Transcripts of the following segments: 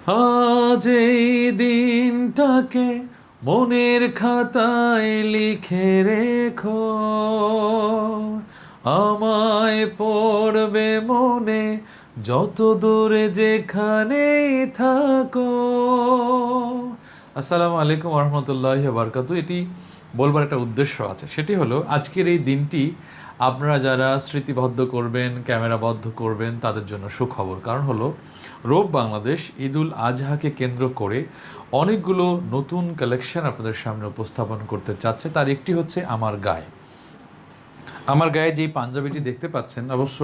আজ এই দিনটাকে মনের খাতায় লিখে রেখো, আমায় পড়বে মনে যত দূরে যেখানেই থাকো। আসসালামু আলাইকুম রহমতুল্লাহি ওয়া বারাকাতুহু। এটি বলবার একটা উদ্দেশ্য আছে, সেটি হলো আজকের এই দিনটি আপনারা যারা স্মৃতিবদ্ধ করবেন, ক্যামেরাবদ্ধ করবেন, তাদের জন্য সুখবর। কারণ হলো রোব বাংলাদেশ ঈদুল আজহাকে কেন্দ্র করে অনেকগুলো নতুন কালেকশন আপনাদের সামনে উপস্থাপন করতে চাচ্ছে। তার একটি হচ্ছে আমার গায়ে যেই পাঞ্জাবিটি দেখতে পাচ্ছেন, অবশ্য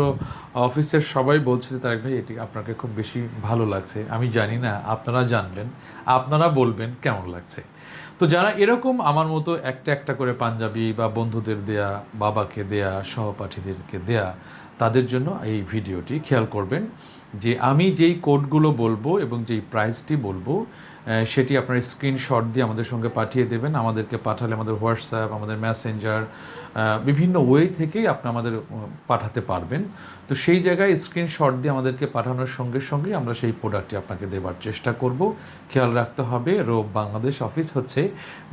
অফিসের সবাই বলছে যে তারেক ভাই এটি আপনাকে খুব বেশি ভালো লাগছে। আমি জানি না, আপনারা জানবেন, আপনারা বলবেন কেমন লাগছে। তো যারা এরকম আমার মতো একটা একটা করে পাঞ্জাবি বা বন্ধুদের দেয়া, বাবাকে দেয়া, সহপাঠীদেরকে দেয়া, তাদের জন্য এই ভিডিওটি খেয়াল করবেন যে আমি যেই কোডগুলো বলবো এবং যেই প্রাইসটি বলবো সেটি আপনার স্ক্রিনশট দিয়ে আমাদের সঙ্গে পাঠিয়ে দেবেন। আমাদেরকে পাঠালে আমাদের হোয়াটসঅ্যাপ, আমাদের মেসেঞ্জার, বিভিন্ন ওয়ে থেকেই আপনি আমাদের পাঠাতে পারবেন। তো সেই জায়গায় স্ক্রিনশট দিয়ে আমাদেরকে পাঠানোর সঙ্গে সঙ্গে আমরা সেই প্রোডাক্টটি আপনাকে দেওয়ার চেষ্টা করব। খেয়াল রাখতে হবে, রোব বাংলাদেশ অফিস হচ্ছে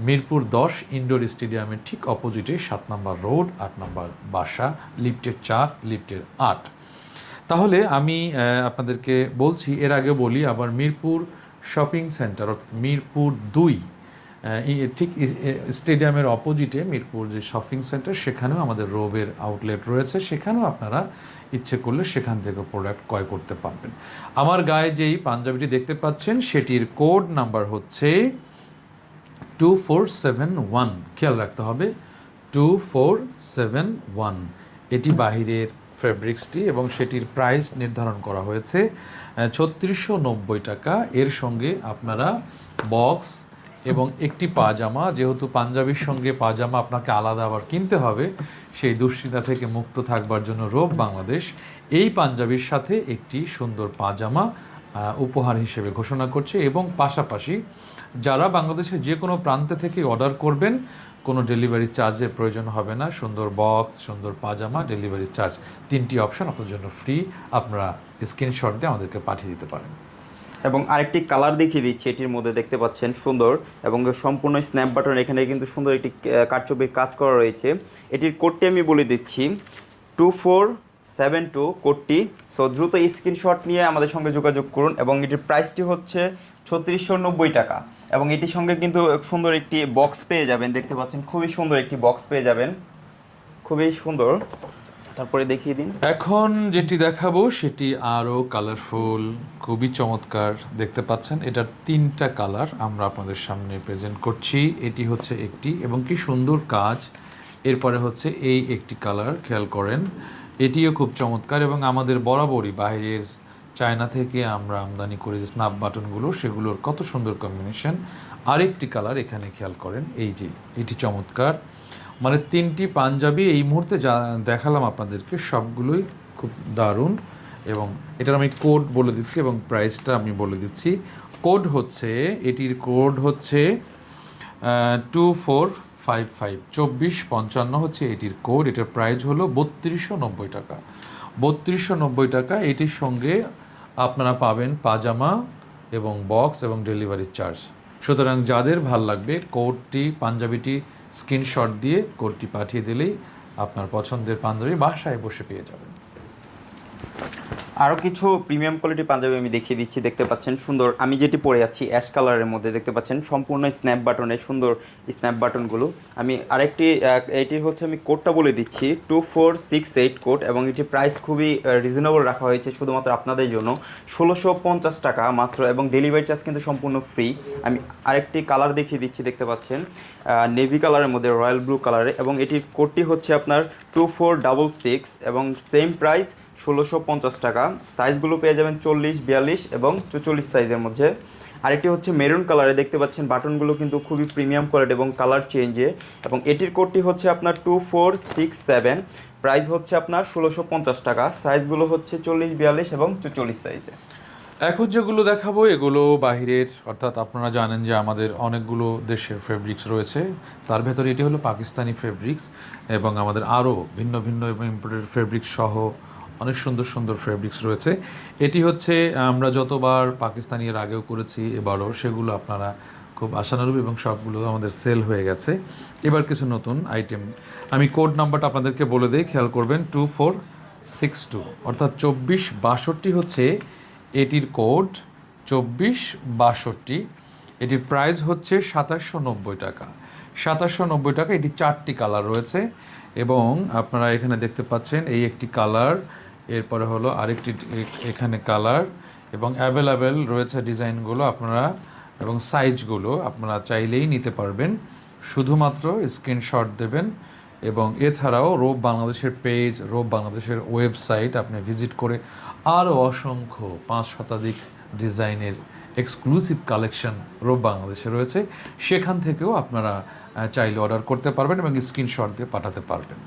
মিরপুর 10 ইনডোর স্টেডিয়ামের ঠিক অপোজিটে 7 নম্বর রোড, 8 নম্বর বাসা, লিফটের 4, লিফটের 8। তাহলে আমি আপনাদেরকে বলছি, এর আগে বলি আবার, মিরপুর শপিং সেন্টার অর্থাৎ মিরপুর 2 ঠিক স্টেডিয়ামের অপোজিটে মিরপুর যে শপিং সেন্টার, সেখানেও আমাদের রোবের আউটলেট রয়েছে। সেখানেও আপনারা ইচ্ছে করলে সেখান থেকে প্রোডাক্ট ক্রয় করতে পারবেন। আমার গায়ে যেই পাঞ্জাবিটি দেখতে পাচ্ছেন সেটির কোড নাম্বার হচ্ছে 2471। খেয়াল রাখতে হবে 2471। এটি বাহিরের ফেব্রিক্সটি এবং সেটির প্রাইস নির্ধারণ করা হয়েছে 3690 টাকা। এর সঙ্গে আপনারা বক্স এবং একটি পাজামা, যেহেতু পাঞ্জাবির সঙ্গে পাজামা আপনাকে আলাদা আবার কিনতে হবে, সেই দুশ্চিন্তা থেকে মুক্ত থাকবার জন্য রোব বাংলাদেশ এই পাঞ্জাবির সাথে একটি সুন্দর পাজামা উপহার হিসেবে ঘোষণা করছে। এবং পাশাপাশি যারা বাংলাদেশের যে কোনো প্রান্তে থেকে অর্ডার করবেন, কোনো ডেলিভারি চার্জের প্রয়োজন হবে না। সুন্দর বক্স, সুন্দর পাজামা, ডেলিভারি চার্জ, 3টি অপশন আপনার জন্য ফ্রি। আপনারা স্ক্রিনশট দিয়ে আমাদেরকে পাঠিয়ে দিতে পারেন। এবং আরেকটি কালার দেখিয়ে দিচ্ছি, এটির মধ্যে দেখতে পাচ্ছেন সুন্দর এবং সম্পূর্ণ স্ন্যাপ বাটন, এখানে কিন্তু সুন্দর একটি কারচুপির কাজ করা রয়েছে। এটির কোডটি আমি বলে দিচ্ছি, 2472 কোডটি। সো দ্রুত স্ক্রিনশট নিয়ে আমাদের সঙ্গে যোগাযোগ করুন। এবং এটির প্রাইসটি হচ্ছে 3690 টাকা। এবং এটির সঙ্গে কিন্তু সুন্দর একটি বক্স পেয়ে যাবেন, দেখতে পাচ্ছেন খুবই সুন্দর একটি বক্স পেয়ে যাবেন, খুবই সুন্দর। তারপরে দেখিয়ে দিন। এখন যেটি দেখাবো সেটি আরও কালারফুল, খুবই চমৎকার। দেখতে পাচ্ছেন এটার 3টা কালার আমরা আপনাদের সামনে প্রেজেন্ট করছি। এটি হচ্ছে একটি, এবং কি সুন্দর কাজ। এরপরে হচ্ছে এই একটি কালার, খেয়াল করেন, এটিও খুব চমৎকার। এবং আমাদের বরাবরই বাইরের চায়না থেকে আমরা আমদানি করি যে স্ন্যাপ বাটনগুলো, সেগুলোর কত সুন্দর কম্বিনেশন। আরেকটি কালার এখানে খেয়াল করেন, এই যে এটি চমৎকার। মানে 3টি পাঞ্জাবি এই মুহূর্তে যা দেখালাম আপনাদেরকে, সবগুলোই খুব দারুণ। এবং এটার আমি কোড বলে দিচ্ছি এবং প্রাইসটা আমি বলে দিচ্ছি। কোড হচ্ছে, এটির কোড হচ্ছে 2455, 2455 হচ্ছে এটির কোড। এটার প্রাইস হলো 3290 টাকা। 3290 টাকা। এটির সঙ্গে আপনারা পাবেন পাজামা এবং বক্স এবং ডেলিভারি চার্জ। সুতরাং যাদের ভাল লাগবে, কোডটি, পাঞ্জাবিটি স্ক্রিনশট দিয়ে কোডটি পাঠিয়ে দিলেই আপনার পছন্দের পাঞ্জাবি বাসায় বসে পেয়ে যাবেন। আরও কিছু প্রিমিয়াম কোয়ালিটি পাঞ্জাবি আমি দেখিয়ে দিচ্ছি, দেখতে পাচ্ছেন সুন্দর। আমি যেটি পরে আছি অ্যাশ কালারের মধ্যে, দেখতে পাচ্ছেন সম্পূর্ণ স্ন্যাপ বাটনে সুন্দর স্ন্যাপ বাটনগুলো। আমি আরেকটি, এটির হচ্ছে আমি কোডটা বলে দিচ্ছি, 2468 কোড। এবং এটির প্রাইস খুবই রিজনেবল রাখা হয়েছে শুধুমাত্র আপনাদের জন্য, 1650 টাকা মাত্র। এবং ডেলিভারি চার্জ কিন্তু সম্পূর্ণ ফ্রি। আমি আরেকটি কালার দেখিয়ে দিচ্ছি, দেখতে পাচ্ছেন নেভি কালারের মধ্যে, রয়্যাল ব্লু কালারে। এবং এটির কোডটি হচ্ছে আপনার 2466 এবং সেম প্রাইস 1650 টাকা। সাইজগুলো পেয়ে যাবেন 40, 42 এবং 44 সাইজের মধ্যে। আরেকটি হচ্ছে মেরুন কালারে, দেখতে পাচ্ছেন বাটনগুলো কিন্তু খুবই প্রিমিয়াম কোয়ালিটি এবং কালার চেঞ্জে। এবং এটির কোডটি হচ্ছে আপনার 2467, প্রাইস হচ্ছে আপনার 1650 টাকা। সাইজগুলো হচ্ছে 40, 42 এবং 44 সাইজে। এখন যেগুলো দেখাবো এগুলো বাহিরের, অর্থাৎ আপনারা জানেন যে আমাদের অনেকগুলো দেশের ফেব্রিক্স রয়েছে, তার ভেতরে এটি হলো পাকিস্তানি ফেব্রিক্স। এবং আমাদের আরও ভিন্ন ভিন্ন এবং ইম্পোর্টেড ফেব্রিক্স সহ অনেক সুন্দর সুন্দর ফেব্রিক্স রয়েছে। এটি হচ্ছে আমরা যতবার পাকিস্তানি এর আগেও করেছি, এবারও সেগুলো আপনারা খুব আশানুরূপ এবং সবগুলো আমাদের সেল হয়ে গেছে। এবার কিছু নতুন আইটেম, আমি কোড নাম্বারটা আপনাদেরকে বলে দিই, খেয়াল করবেন 2462, অর্থাৎ 2462 হচ্ছে এটির কোড, 2462। এটির প্রাইস হচ্ছে 2790 টাকা। 2790 টাকা। এটি 4টি কালার রয়েছে এবং আপনারা এখানে দেখতে পাচ্ছেন এই একটি কালার, এরপরে হলো আরেকটি এখানে কালার, এবং অ্যাভেলেবেল রয়েছে ডিজাইনগুলো আপনারা এবং সাইজগুলো আপনারা চাইলেই নিতে পারবেন। শুধুমাত্র স্ক্রিনশট দেবেন এবং এছাড়াও রোব বাংলাদেশের পেজ, রোব বাংলাদেশের ওয়েবসাইট আপনি ভিজিট করে আরও অসংখ্য 5 শতাধিক ডিজাইনের এক্সক্লুসিভ কালেকশন রোব বাংলাদেশে রয়েছে, সেখান থেকেও আপনারা চাইলে অর্ডার করতে পারবেন এবং স্ক্রিনশট দিয়ে পাঠাতে পারবেন।